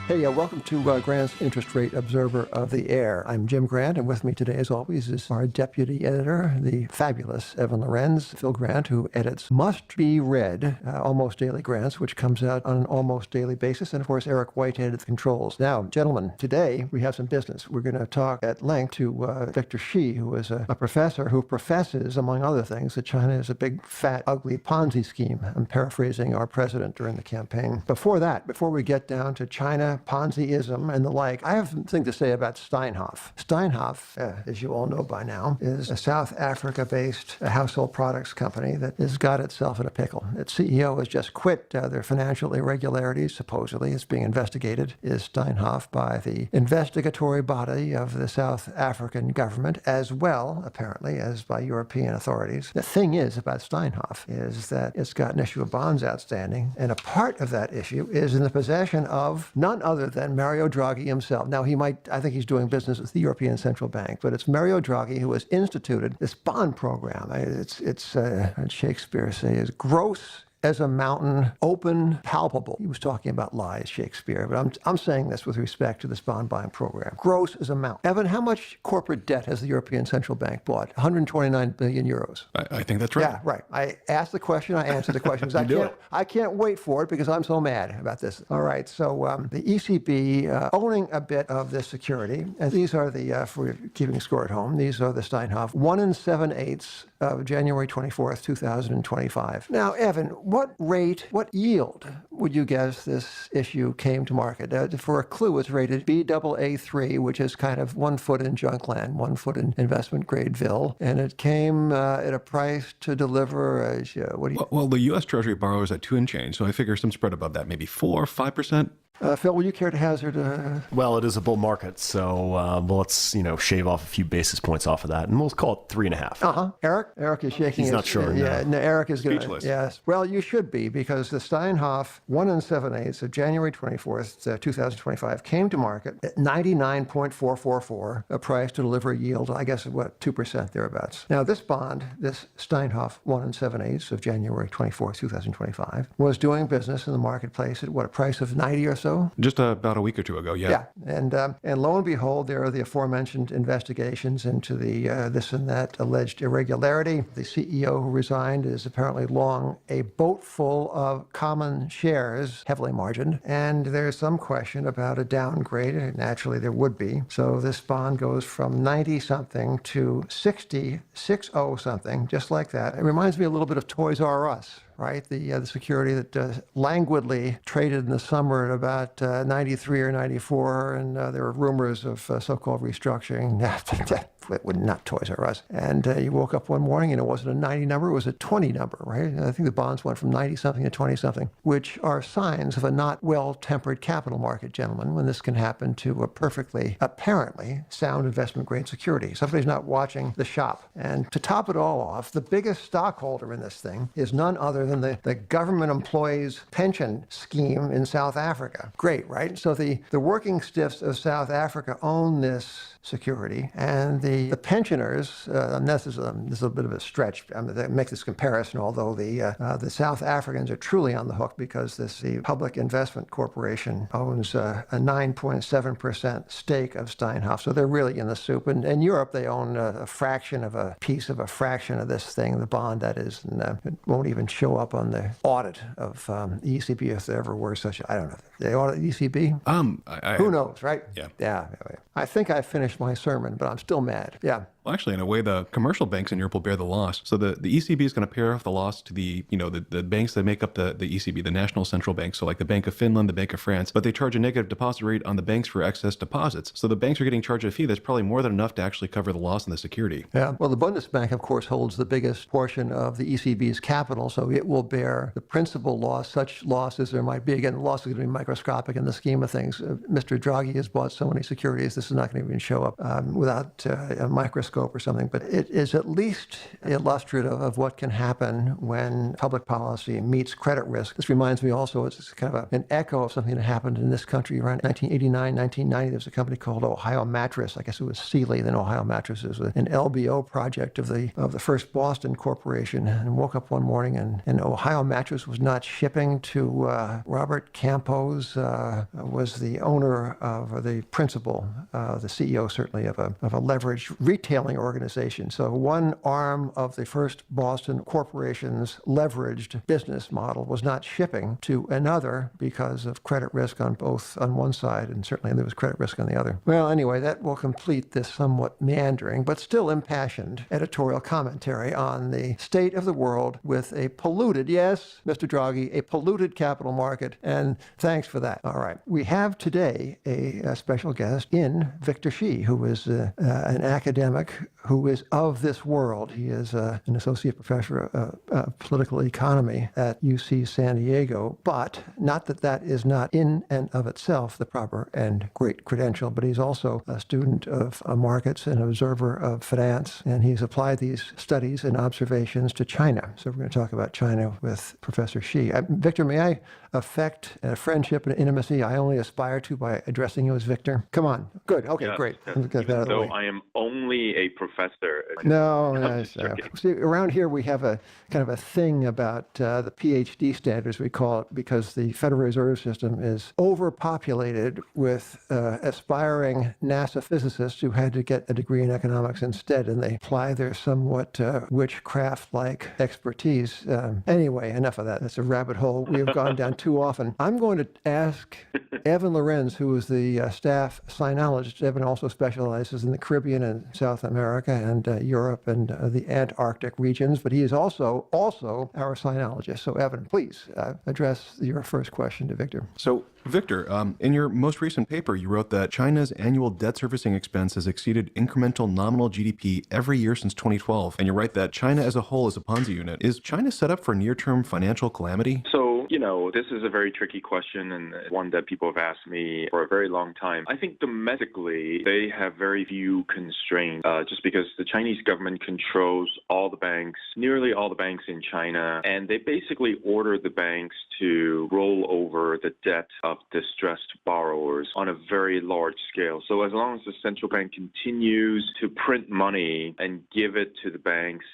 Hey, welcome to Grant's Interest Rate Observer of the Air. I'm Jim Grant, and with me today, as always, is our deputy editor, the fabulous Evan Lorenz, Phil Grant, who edits Must Be Read, Almost Daily Grants, which comes out on an almost daily basis, and of course, Eric Whitehead at the controls. Now, gentlemen, today we have some business. We're going to talk at length to Victor Shi, who is a professor who professes, among other things, that China is a big, fat, ugly Ponzi scheme. I'm paraphrasing our president during the campaign. Before we get down to China, Ponziism and the like, I have something to say about Steinhoff. Steinhoff, as you all know by now, is a South Africa-based household products company that has got itself in a pickle. Its CEO has just quit. Their financial irregularities, supposedly, is being investigated, is Steinhoff, by the investigatory body of the South African government, as well, apparently, as by European authorities. The thing is about Steinhoff is that it's got an issue of bonds outstanding, and a part of that issue is in the possession of none other than Mario Draghi himself. Now, I think he's doing business with the European Central Bank, but it's Mario Draghi who has instituted this bond program. It's Shakespeare say, is gross as a mountain, open, palpable. He was talking about lies, Shakespeare, but I'm saying this with respect to this bond buying program. Gross as a mountain. Evan, how much corporate debt has the European Central Bank bought? 129 billion euros. I think that's right. Yeah, right. I asked the question, I answered the question. I can't wait for it because I'm so mad about this. All right, so the ECB owning a bit of this security, and these are the, for keeping score at home, these are the Steinhoff 1 7/8 of January 24th, 2025. Now, Evan, what yield would you guess this issue came to market? For a clue, it's rated Baa3, which is kind of 1 foot in junk land, 1 foot in investment gradeville, and it came at a price to deliver. Well, the U.S. Treasury borrows at 2 and change, so I figure some spread above that, maybe 4 or 5%. Phil, will you care to hazard? Well, it is a bull market, so let's shave off a few basis points off of that, and we'll call it 3.5. Eric is shaking. He's not sure. Yeah, no, Eric is going Speechless. Yes. Well, you should be, because the Steinhoff 1 7/8 of January 24th, 2025 came to market at 99.444, a price to deliver a yield, I guess, 2% thereabouts. Now, this bond, this Steinhoff 1 7/8 of January 24th, 2025, was doing business in the marketplace at a price of 90 or so. Just about a week or two ago, yeah. Yeah, and lo and behold, there are the aforementioned investigations into the this and that alleged irregularity. The CEO who resigned is apparently long a boat full of common shares, heavily margined, and there's some question about a downgrade. Naturally, there would be. So this bond goes from 90-something to 60 something, just like that. It reminds me a little bit of Toys R Us. Right, the security that languidly traded in the summer at about 93 or 94, and there were rumors of so-called restructuring. Not Toys R Us. And you woke up one morning and it wasn't a 90 number, it was a 20 number, right? I think the bonds went from 90-something to 20-something, which are signs of a not well-tempered capital market, gentlemen, when this can happen to a perfectly, apparently, sound investment-grade security. Somebody's not watching the shop. And to top it all off, the biggest stockholder in this thing is none other than the government employees' pension scheme in South Africa. Great, right? So the working stiffs of South Africa own this security, and the pensioners, and this is a bit of a stretch to make this comparison, although the South Africans are truly on the hook because the Public Investment Corporation owns a 9.7% stake of Steinhoff, so they're really in the soup. And in Europe, they own a fraction of a piece of a fraction of this thing, the bond that is, and it won't even show up on the audit of ECB if there ever were such. I don't know. They audit ECB? Who knows, right? Yeah. I think I finished my sermon, but I'm still mad. Yeah. Well, actually, in a way, the commercial banks in Europe will bear the loss. So the ECB is going to pay off the loss to the banks that make up the ECB, the national central bank. So like the Bank of Finland, the Bank of France, but they charge a negative deposit rate on the banks for excess deposits. So the banks are getting charged a fee that's probably more than enough to actually cover the loss in the security. Yeah. Well, the Bundesbank, of course, holds the biggest portion of the ECB's capital, so it will bear the principal loss, such loss as there might be. Again, the loss is going to be microscopic in the scheme of things. Mr. Draghi has bought so many securities, this is not going to even show up without a microscopic telescope or something, but it is at least illustrative of what can happen when public policy meets credit risk. This reminds me also, it's kind of an echo of something that happened in this country around 1989, 1990. There was a company called Ohio Mattress. I guess it was Sealy, then Ohio Mattress. It was an LBO project of the first Boston corporation, and woke up one morning and Ohio Mattress was not shipping to Robert Campos, was the owner of, or the principal, the CEO certainly of a leveraged retailing organization. So one arm of the first Boston corporation's leveraged business model was not shipping to another because of credit risk on one side, and certainly there was credit risk on the other. Well, anyway, that will complete this somewhat meandering but still impassioned editorial commentary on the state of the world with a polluted, yes, Mr. Draghi, a polluted capital market, and thanks for that. All right. We have today a special guest in Victor Shi, who is an academic who is of this world. He is an associate professor of political economy at UC San Diego, but not that is not in and of itself the proper and great credential, but he's also a student of markets and observer of finance, and he's applied these studies and observations to China. So we're going to talk about China with Professor Shi. Victor, may I affect a friendship and intimacy I only aspire to by addressing you as Victor? Come on. Good. Okay, yes, great. Yes. Let's get that out of the way. I am only a professor. No, see, around here we have a kind of a thing about the PhD standards, we call it, because the Federal Reserve System is overpopulated with aspiring NASA physicists who had to get a degree in economics instead, and they apply their somewhat witchcraft-like expertise. Anyway, enough of that. That's a rabbit hole we have gone down too often. I'm going to ask Evan Lorenz, who is the staff sinologist. Evan also specializes in the Caribbean and South America and Europe and the Antarctic regions, but he is also our sinologist. So Evan, please address your first question to Victor. So Victor, in your most recent paper, you wrote that China's annual debt servicing expense has exceeded incremental nominal GDP every year since 2012. And you write that China as a whole is a Ponzi unit. Is China set up for near-term financial calamity? So, this is a very tricky question and one that people have asked me for a very long time. I think domestically, they have very few constraints just because the Chinese government controls nearly all the banks in China, and they basically order the banks to roll over the debt of distressed borrowers on a very large scale. So as long as the central bank continues to print money and give it to the banks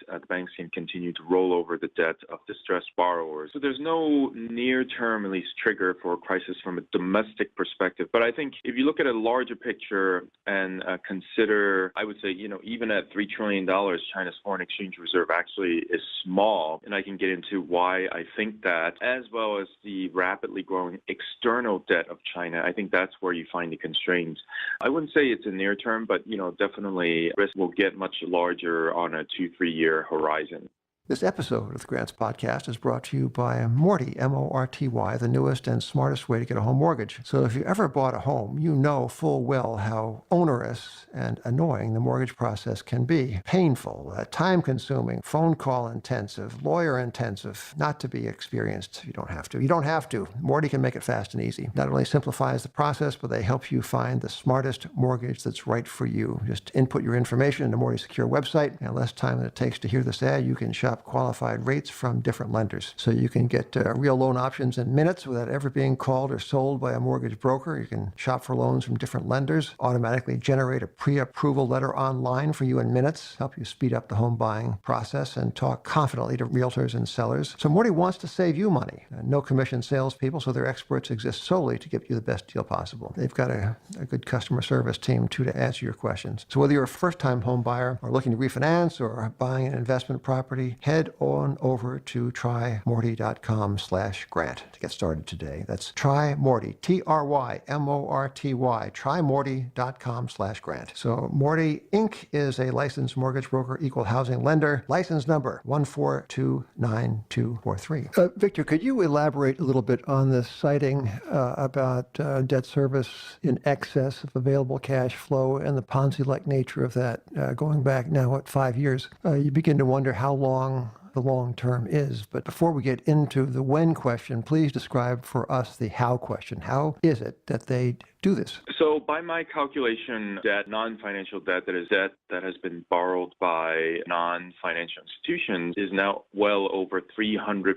can continue to roll over the debt of distressed borrowers. So there's no near-term, at least, trigger for a crisis from a domestic perspective. But I think if you look at a larger picture and consider, I would say, even at $3 trillion, China's foreign exchange reserve actually is small. And I can get into why I think that, as well as the rapidly growing external debt of China. I think that's where you find the constraints. I wouldn't say it's a near term, but definitely risk will get much larger on a 2-3 year horizon. This episode of the Grants Podcast is brought to you by Morty, M-O-R-T-Y, the newest and smartest way to get a home mortgage. So if you ever bought a home, you know full well how onerous and annoying the mortgage process can be. Painful, time-consuming, phone call intensive, lawyer intensive, not to be experienced. You don't have to. You don't have to. Morty can make it fast and easy. Not only simplifies the process, but they help you find the smartest mortgage that's right for you. Just input your information into Morty's secure website, and less time than it takes to hear this ad, you can shop qualified rates from different lenders. So you can get real loan options in minutes without ever being called or sold by a mortgage broker. You can shop for loans from different lenders, automatically generate a pre-approval letter online for you in minutes, help you speed up the home buying process, and talk confidently to realtors and sellers. So Morty wants to save you money. No commission salespeople, so their experts exist solely to give you the best deal possible. They've got a good customer service team, too, to answer your questions. So whether you're a first-time home buyer or looking to refinance or buying an investment property, head on over to trymorty.com/grant to get started today. That's TryMorty, TryMorty, TryMorty.com/grant. So Morty Inc. is a licensed mortgage broker, equal housing lender, license number 1429243. Victor, could you elaborate a little bit on this citing about debt service in excess of available cash flow and the Ponzi-like nature of that going back now, 5 years? You begin to wonder how long the long term is. But before we get into the when question, please describe for us the how question. How is it that they do this? So by my calculation, debt, non-financial debt, that is debt that has been borrowed by non-financial institutions, is now well over 300%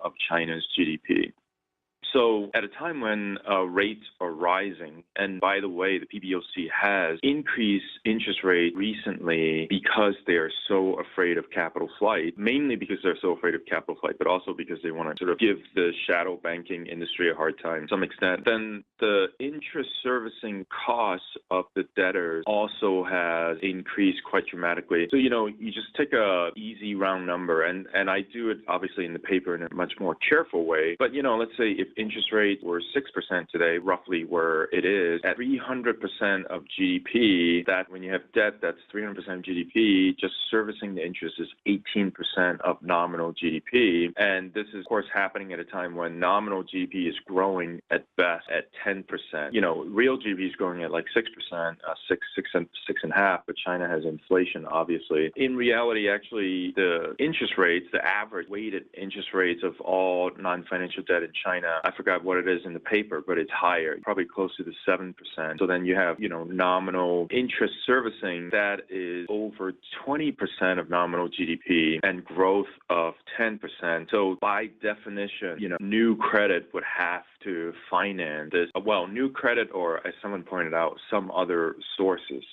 of China's GDP. So at a time when rates are rising, and by the way, the PBOC has increased interest rate recently because they are so afraid of capital flight, mainly because they're so afraid of capital flight, but also because they want to sort of give the shadow banking industry a hard time to some extent, then the interest servicing costs of the debtors also has increased quite dramatically. So, you just take a easy round number, and I do it obviously in the paper in a much more careful way, but, let's say if interest rates were 6% today, roughly where it is, at 300% of GDP, that when you have debt that's 300% of GDP, just servicing the interest is 18% of nominal GDP. And this is, of course, happening at a time when nominal GDP is growing at best at 10%. Real GDP is growing at like 6%, 6.5%, but China has inflation, obviously. In reality, actually, the interest rates, the average weighted interest rates of all non-financial debt in China, I forgot what it is in the paper, but it's higher, probably close to the 7%. So then you have, nominal interest servicing that is over 20% of nominal GDP and growth of 10%. So by definition, new credit would have to finance this. Well, new credit, or as someone pointed out, some other sources,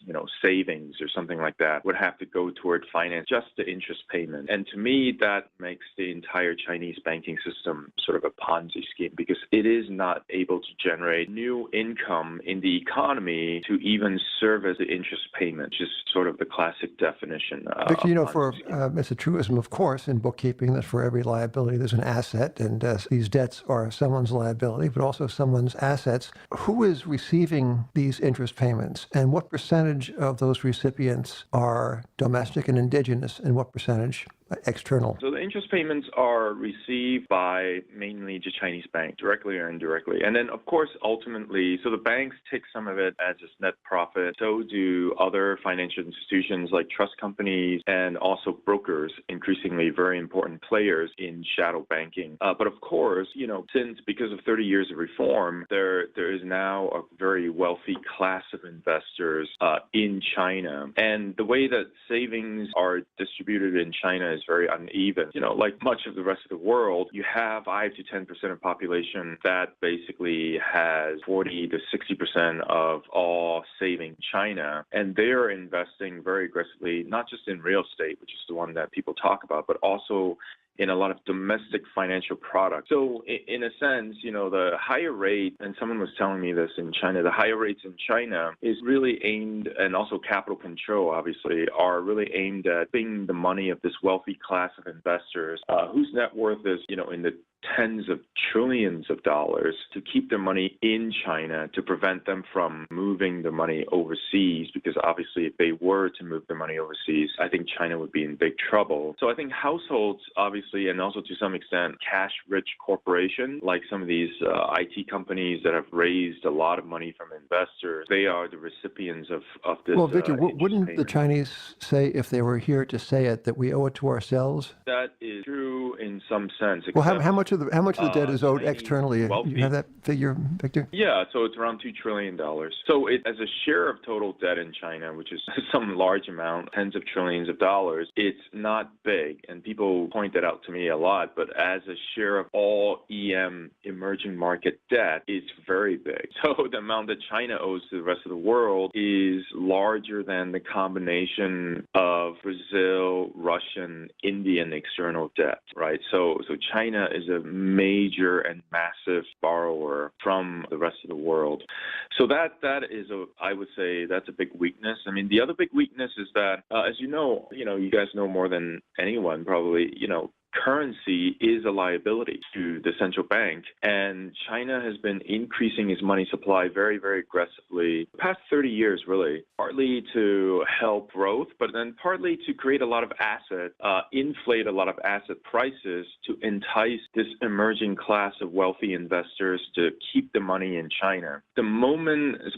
savings or something like that, would have to go toward finance just the interest payment. And to me, that makes the entire Chinese banking system sort of a Ponzi scheme, because it is not able to generate new income in the economy to even service the interest payment, just sort of the classic definition. Victor, for it's a truism, of course, in bookkeeping that for every liability there's an asset, and these debts are someone's liability, but also someone's assets. Who is receiving these interest payments, and what percentage of those recipients are domestic and indigenous, and what percentage external? So the interest payments are received by mainly the Chinese bank, directly or indirectly. And then, of course, ultimately, so the banks take some of it as its net profit. So do other financial institutions like trust companies and also brokers, increasingly very important players in shadow banking. But of course, because of 30 years of reform, there is now a very wealthy class of investors in China. And the way that savings are distributed in China is very uneven. Like much of the rest of the world, you have 5 to 10% of population that basically has 40 to 60% of all saving China, and they are investing very aggressively, not just in real estate, which is the one that people talk about, but also in a lot of domestic financial products. So in a sense, the higher rate, and someone was telling me this in China, the higher rates in China is really aimed, and also capital control, obviously, are really aimed at being the money of this wealthy class of investors whose net worth is, in the tens of trillions of dollars, to keep their money in China to prevent them from moving the money overseas, because obviously if they were to move their money overseas, I think China would be in big trouble. So I think households, obviously, and also to some extent cash-rich corporations, like some of these IT companies that have raised a lot of money from investors, they are the recipients of this. Well, Victor, wouldn't the Chinese say, if they were here to say it, that we owe it to ourselves? That is true in some sense. Well, how much of the debt is owed externally? Wealthy. You have that figure, Victor? Yeah, so it's around $2 trillion. So as a share of total debt in China, which is some large amount, tens of trillions of dollars, it's not big. And people point that out to me a lot, but as a share of all EM, emerging market debt, it's very big. So the amount that China owes to the rest of the world is larger than the combination of Brazil, Russian, Indian external debt, right? So China is a major and massive borrower from the rest of the world. So that is I would say that's a big weakness. I mean, the other big weakness is that, as you guys know more than anyone probably, currency is a liability to the central bank. And China has been increasing its money supply very, very aggressively the past 30 years, really, partly to help growth, but then partly to create a lot of assets, inflate a lot of asset prices to entice this emerging class of wealthy investors to keep the money in China.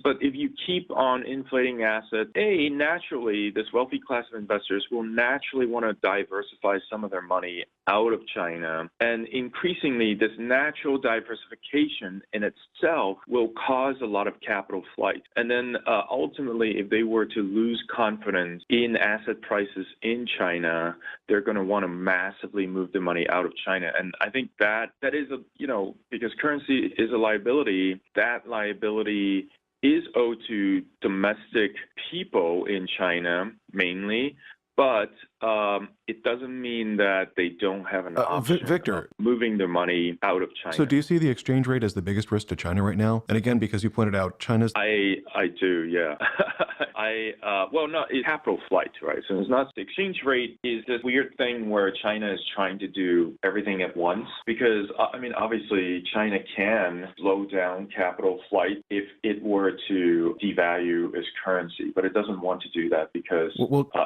But if you keep on inflating assets, naturally, this wealthy class of investors will naturally want to diversify some of their money out of China. And increasingly, this natural diversification in itself will cause a lot of capital flight. And then ultimately, if they were to lose confidence in asset prices in China, they're going to want to massively move the money out of China. And I think that is because currency is a liability, that liability is owed to domestic people in China mainly, but it doesn't mean that they don't have an option Victor, of moving their money out of China. So do you see the exchange rate as the biggest risk to China right now? And again, because you pointed out China's... I do, yeah. It's capital flight, right? So it's not, the exchange rate is this weird thing where China is trying to do everything at once because, obviously China can slow down capital flight if it were to devalue its currency, but it doesn't want to do that because,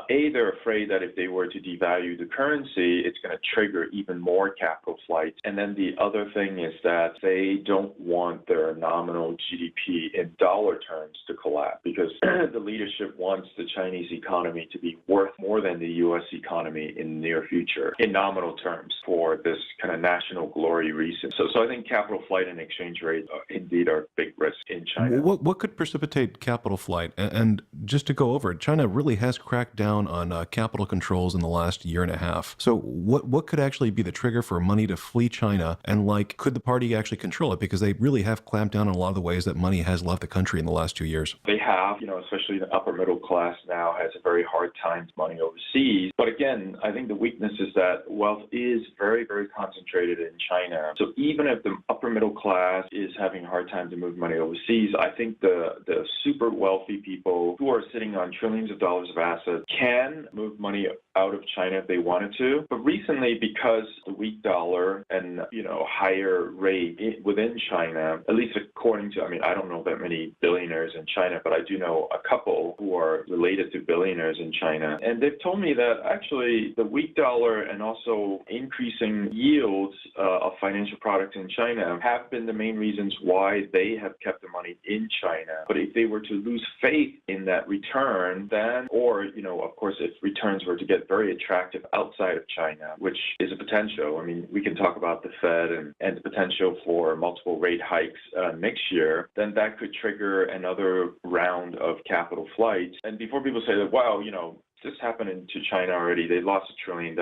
they're afraid that if they were to devalue the currency, it's going to trigger even more capital flight. And then the other thing is that they don't want their nominal GDP in dollar terms to collapse because the leadership wants the Chinese economy to be worth more than the U.S. economy in the near future in nominal terms for this kind of national glory reason. So I think capital flight and exchange rate indeed are big risks in China. What could precipitate capital flight? And just to go over it, China really has cracked down on capital controls in the last year and a half. So what could actually be the trigger for money to flee China? And could the party actually control it? Because they really have clamped down on a lot of the ways that money has left the country in the last 2 years. They have, especially the upper middle class now has a very hard time money overseas. But again, I think the weakness is that wealth is very, very concentrated in China. So even if the upper middle class is having a hard time to move money overseas, I think the super wealthy people who are sitting on trillions of dollars of assets can move money out of China if they wanted to. But recently, because the weak dollar and, higher rate within China, at least according to, I don't know that many billionaires in China, but I do know a couple who are related to billionaires in China. And they've told me that actually the weak dollar and also increasing yields of financial products in China have been the main reasons why they have kept the money in China. But if they were to lose faith in that return, then, or, of course, if returns were to get very attractive outside of China, which is a potential. We can talk about the Fed and the potential for multiple rate hikes next year, then that could trigger another round of capital flight. And before people say that, wow, this happened to China already. They lost $1 trillion.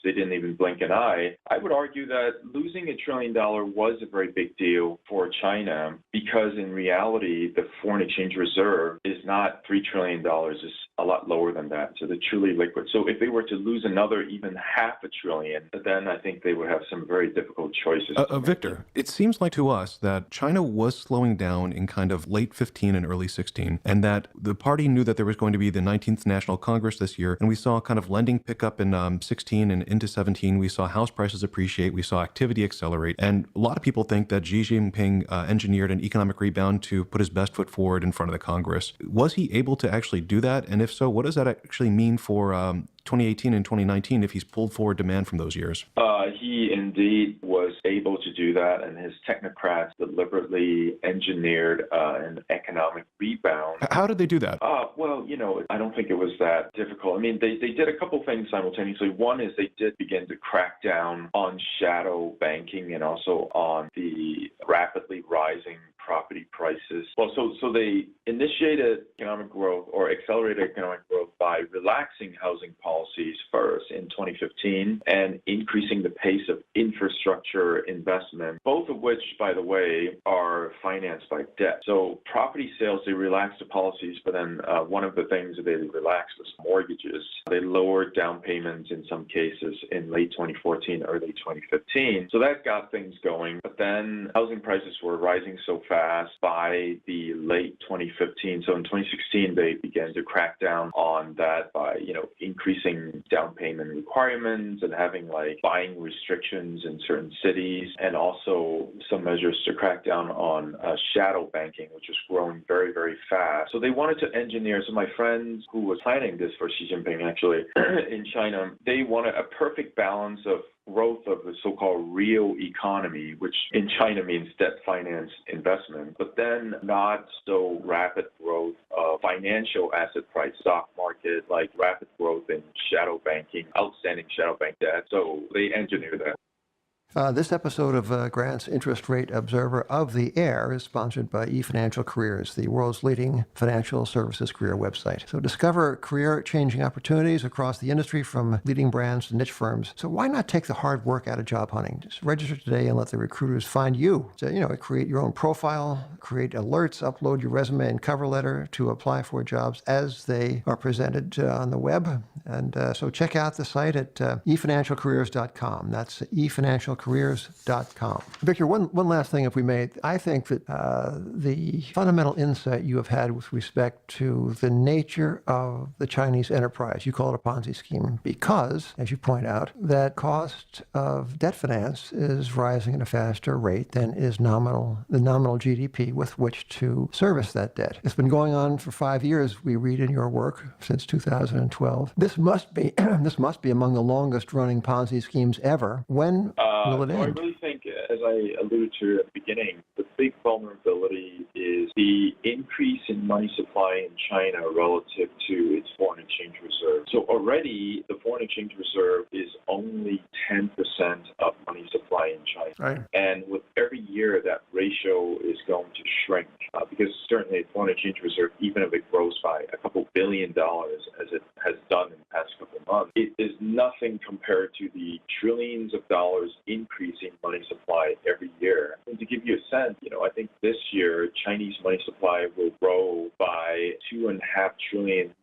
They didn't even blink an eye. I would argue that losing $1 trillion was a very big deal for China because in reality, the foreign exchange reserve is not $3 trillion. It's a lot lower than that. So they're truly liquid. So if they were to lose another even $500 billion, then I think they would have some very difficult choices. Victor, it seems like to us that China was slowing down in kind of late 15 and early 16, and that the party knew that there was going to be the 19th National Congress this year, and we saw kind of lending pick up in 16 and into 17. We saw house prices appreciate. We saw activity accelerate. And a lot of people think that Xi Jinping engineered an economic rebound to put his best foot forward in front of the Congress. Was he able to actually do that? And if so, what does that actually mean for 2018 and 2019 if he's pulled forward demand from those years? He indeed was able to do that, and his technocrats deliberately engineered an economic rebound. How did they do that? I don't think it was that difficult. They did a couple things simultaneously. One is they did begin to crack down on shadow banking and also on the rapidly rising property prices. So they initiated economic growth or accelerated economic growth by relaxing housing policies first in 2015 and increasing the pace of infrastructure investment, both of which, by the way, are financed by debt. So property sales, they relaxed the policies, but then one of the things that they relaxed was mortgages. They lowered down payments in some cases in late 2014, early 2015. So that got things going. But then housing prices were rising so fast fast by the late 2015. So in 2016, they began to crack down on that by, increasing down payment requirements and having like buying restrictions in certain cities, and also some measures to crack down on shadow banking, which is growing very, very fast. So they wanted to engineer. So my friends who was planning this for Xi Jinping actually in China, they wanted a perfect balance of growth of the so-called real economy, which in China means debt finance investment, but then not so rapid growth of financial asset price, stock market, like rapid growth in shadow banking, outstanding shadow bank debt. So they engineered that. This episode of Grant's Interest Rate Observer of the Air is sponsored by eFinancial Careers, the world's leading financial services career website. So discover career-changing opportunities across the industry from leading brands to niche firms. So why not take the hard work out of job hunting? Just register today and let the recruiters find you. So, create your own profile, create alerts, upload your resume and cover letter to apply for jobs as they are presented on the web. And so check out the site at efinancialcareers.com. That's efinancialcareers.com. Victor, one last thing, if we may. I think that the fundamental insight you have had with respect to the nature of the Chinese enterprise, you call it a Ponzi scheme, because, as you point out, that cost of debt finance is rising at a faster rate than is the nominal GDP with which to service that debt. It's been going on for 5 years, we read in your work, since 2012. This must be among the longest running Ponzi schemes ever. When will it end? I really think, as I alluded to at the beginning, the big vulnerability is the increase in money supply in China relative to its foreign exchange reserve. So already the foreign exchange reserve is only 10% of money supply in China. Right. And with every year, that ratio is going to shrink because certainly foreign exchange reserve, even if it grows by a couple $2 billion as it has done in the past couple of months, it is nothing compared to the trillions of dollars increasing money supply every year. And to give you a sense, I think this year Chinese money supply will grow by $2.5 trillion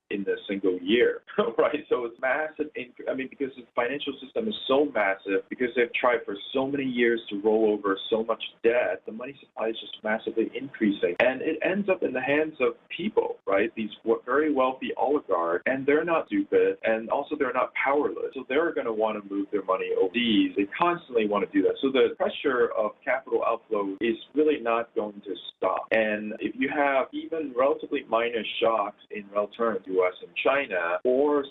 in a single year, right? So it's massive. Because the financial system is so massive, because they've tried for so many years to roll over so much debt, the money supply is just massively increasing. And it ends up in the hands of people, right? These very wealthy oligarchs, and they're not stupid, and also they're not powerless. So they're going to want to move their money overseas. They constantly want to do that. So the pressure of capital outflow is really not going to stop. And if you have even relatively minor shocks in relative terms, U.S. and China, or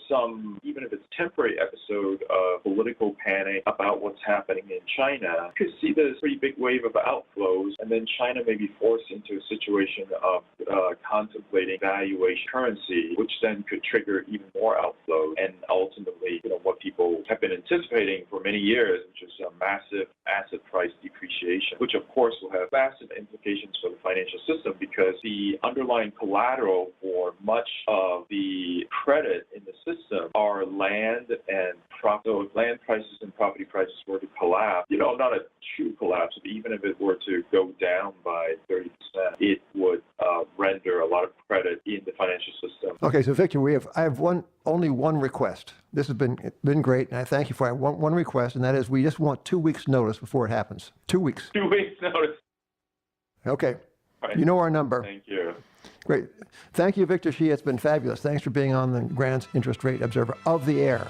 even if it's temporary episode of political panic about what's happening in China, you could see this pretty big wave of outflows, and then China may be forced into a situation of contemplating valuation currency, which then could trigger even more outflows, and ultimately, what people have been anticipating for many years, which is a massive asset price depreciation, which of course will have massive implications for the financial system, because the underlying collateral for much of the credit in the system are land and property. So if land prices and property prices were to collapse, not a true collapse, but even if it were to go down by 30%, it would render a lot of credit in the financial system. Okay, so Victor, I have only one request. This has been great, and I thank you for it. One request, and that is we just want 2 weeks' notice before it happens. 2 weeks. 2 weeks notice. Okay. Right. You know our number. Thank you. Great. Thank you, Victor Shi. It's been fabulous. Thanks for being on the Grant's Interest Rate Observer of the Air.